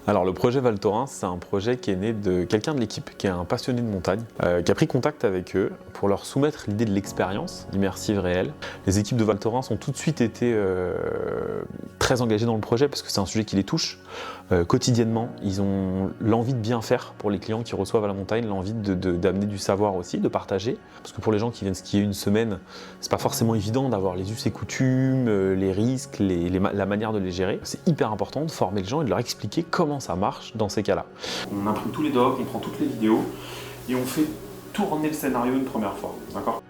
Alors le projet Val Thorens, c'est un projet qui est né de quelqu'un de l'équipe, qui est un passionné de montagne, qui a pris contact avec eux pour leur soumettre l'idée de l'expérience immersive réelle. Les équipes de Val Thorens ont tout de suite été très engagées dans le projet parce que c'est un sujet qui les touche quotidiennement. Ils ont l'envie de bien faire pour les clients qui reçoivent à la montagne, l'envie d'amener du savoir aussi, de partager. Parce que pour les gens qui viennent skier une semaine, c'est pas forcément évident d'avoir les us et coutumes, les risques, la manière de les gérer. C'est hyper important de former les gens et de leur expliquer comment ça marche dans ces cas-là. On imprime tous les docs, on prend toutes les vidéos et on fait tourner le scénario une première fois, d'accord ?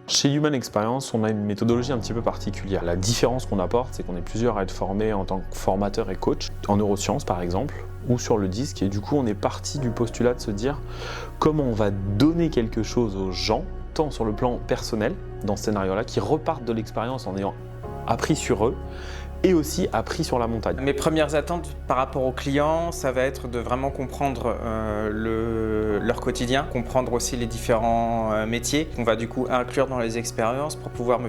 Chez Human Experience, on a une méthodologie un petit peu particulière. La différence qu'on apporte, c'est qu'on est plusieurs à être formés en tant que formateur et coach, en neurosciences par exemple, ou sur le disque, et du coup on est parti du postulat de se dire comment on va donner quelque chose aux gens, tant sur le plan personnel, dans ce scénario-là, qui repartent de l'expérience en ayant appris sur eux, et aussi appris sur la montagne. Mes premières attentes par rapport aux clients, ça va être de vraiment comprendre leur quotidien, comprendre aussi les différents métiers qu'on va du coup inclure dans les expériences pour pouvoir me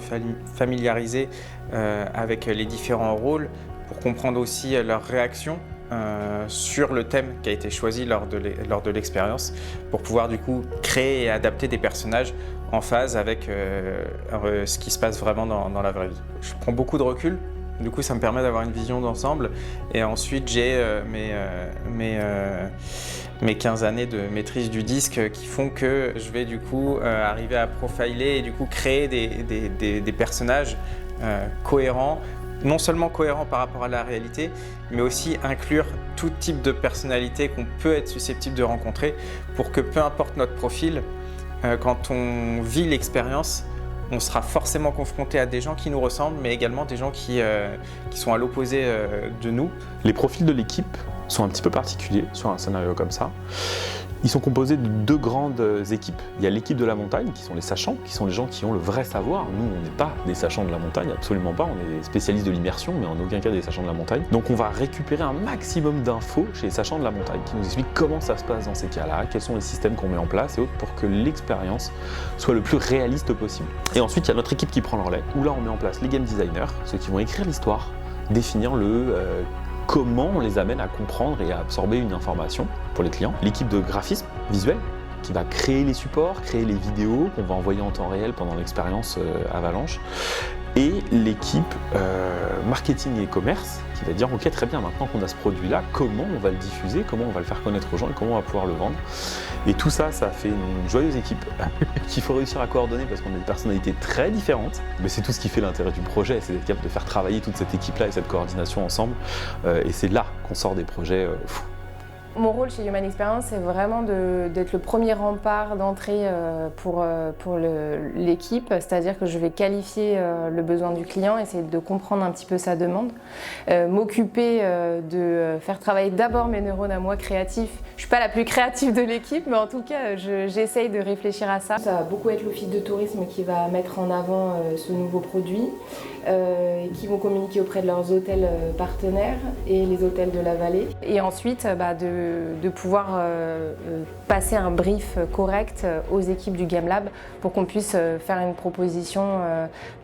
familiariser avec les différents rôles, pour comprendre aussi leurs réactions sur le thème qui a été choisi lors de l'expérience, pour pouvoir du coup créer et adapter des personnages en phase avec ce qui se passe vraiment dans la vraie vie. Je prends beaucoup de recul. Du coup, ça me permet d'avoir une vision d'ensemble. Et ensuite, j'ai mes 15 années de maîtrise du disque qui font que je vais du coup arriver à profiler et du coup créer des personnages cohérents. Non seulement cohérents par rapport à la réalité, mais aussi inclure tout type de personnalité qu'on peut être susceptible de rencontrer pour que peu importe notre profil, quand on vit l'expérience, on sera forcément confronté à des gens qui nous ressemblent, mais également des gens qui sont à l'opposé de nous. Les profils de l'équipe sont un petit peu particuliers sur un scénario comme ça. Ils sont composés de deux grandes équipes. Il y a l'équipe de la montagne, qui sont les sachants, qui sont les gens qui ont le vrai savoir. Nous, on n'est pas des sachants de la montagne, absolument pas. On est spécialistes de l'immersion, mais en aucun cas des sachants de la montagne. Donc on va récupérer un maximum d'infos chez les sachants de la montagne, qui nous expliquent comment ça se passe dans ces cas-là, quels sont les systèmes qu'on met en place et autres pour que l'expérience soit le plus réaliste possible. Et ensuite, il y a notre équipe qui prend le relais, où là, on met en place les game designers, ceux qui vont écrire l'histoire, définir comment on les amène à comprendre et à absorber une information pour les clients. L'équipe de graphisme visuel qui va créer les supports, créer les vidéos qu'on va envoyer en temps réel pendant l'expérience Avalanche. Et l'équipe marketing et commerce qui va dire ok, très bien, maintenant qu'on a ce produit-là, comment on va le diffuser, comment on va le faire connaître aux gens et comment on va pouvoir le vendre. Et tout ça, ça fait une joyeuse équipe qu'il faut réussir à coordonner parce qu'on a des personnalités très différentes. Mais c'est tout ce qui fait l'intérêt du projet, c'est d'être capable de faire travailler toute cette équipe-là et cette coordination ensemble. Et c'est là qu'on sort des projets fous. Mon rôle chez Human Experience, c'est vraiment d'être le premier rempart d'entrée pour l'équipe, c'est-à-dire que je vais qualifier le besoin du client, essayer de comprendre un petit peu sa demande, m'occuper de faire travailler d'abord mes neurones à moi créatifs. Je ne suis pas la plus créative de l'équipe, mais en tout cas, j'essaye de réfléchir à ça. Ça va beaucoup être l'office de tourisme qui va mettre en avant ce nouveau produit, qui vont communiquer auprès de leurs hôtels partenaires et les hôtels de la vallée. Et ensuite, de pouvoir passer un brief correct aux équipes du Game Lab pour qu'on puisse faire une proposition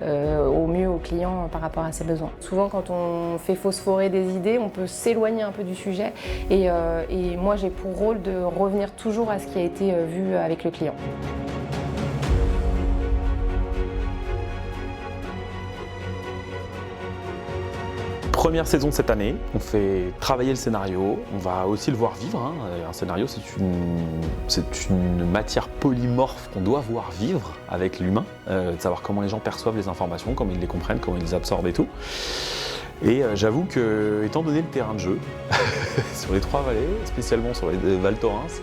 au mieux aux clients par rapport à ses besoins. Souvent, quand on fait phosphorer des idées, on peut s'éloigner un peu du sujet et moi, j'ai pour rôle de revenir toujours à ce qui a été vu avec le client. Première saison de cette année, on fait travailler le scénario, on va aussi le voir vivre. Un scénario, c'est une matière polymorphe qu'on doit voir vivre avec l'humain, de savoir comment les gens perçoivent les informations, comment ils les comprennent, comment ils les absorbent et tout. Et j'avoue que, étant donné le terrain de jeu, sur les trois vallées, spécialement sur les Val Thorens,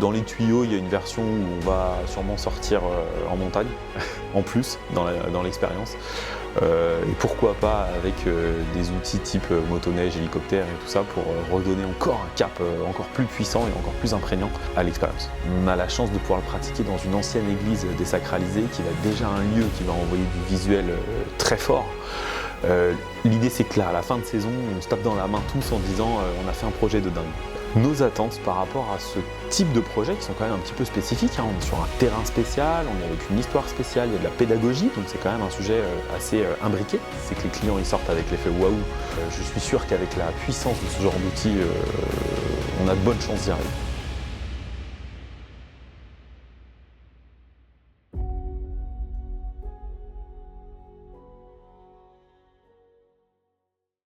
dans les tuyaux, il y a une version où on va sûrement sortir en montagne, en plus, dans l'expérience. Et pourquoi pas avec des outils type motoneige, hélicoptère et tout ça pour redonner encore un cap encore plus puissant et encore plus imprégnant à l'expérience. On a la chance de pouvoir le pratiquer dans une ancienne église désacralisée qui va déjà un lieu qui va envoyer du visuel très fort. L'idée c'est que là, à la fin de saison, on se tape dans la main tous en disant on a fait un projet de dingue. nos attentes par rapport à ce type de projet qui sont quand même un petit peu spécifiques. On est sur un terrain spécial, on est avec une histoire spéciale, il y a de la pédagogie, donc c'est quand même un sujet assez imbriqué. C'est que les clients ils sortent avec l'effet waouh. Je suis sûr qu'avec la puissance de ce genre d'outil, on a de bonnes chances d'y arriver.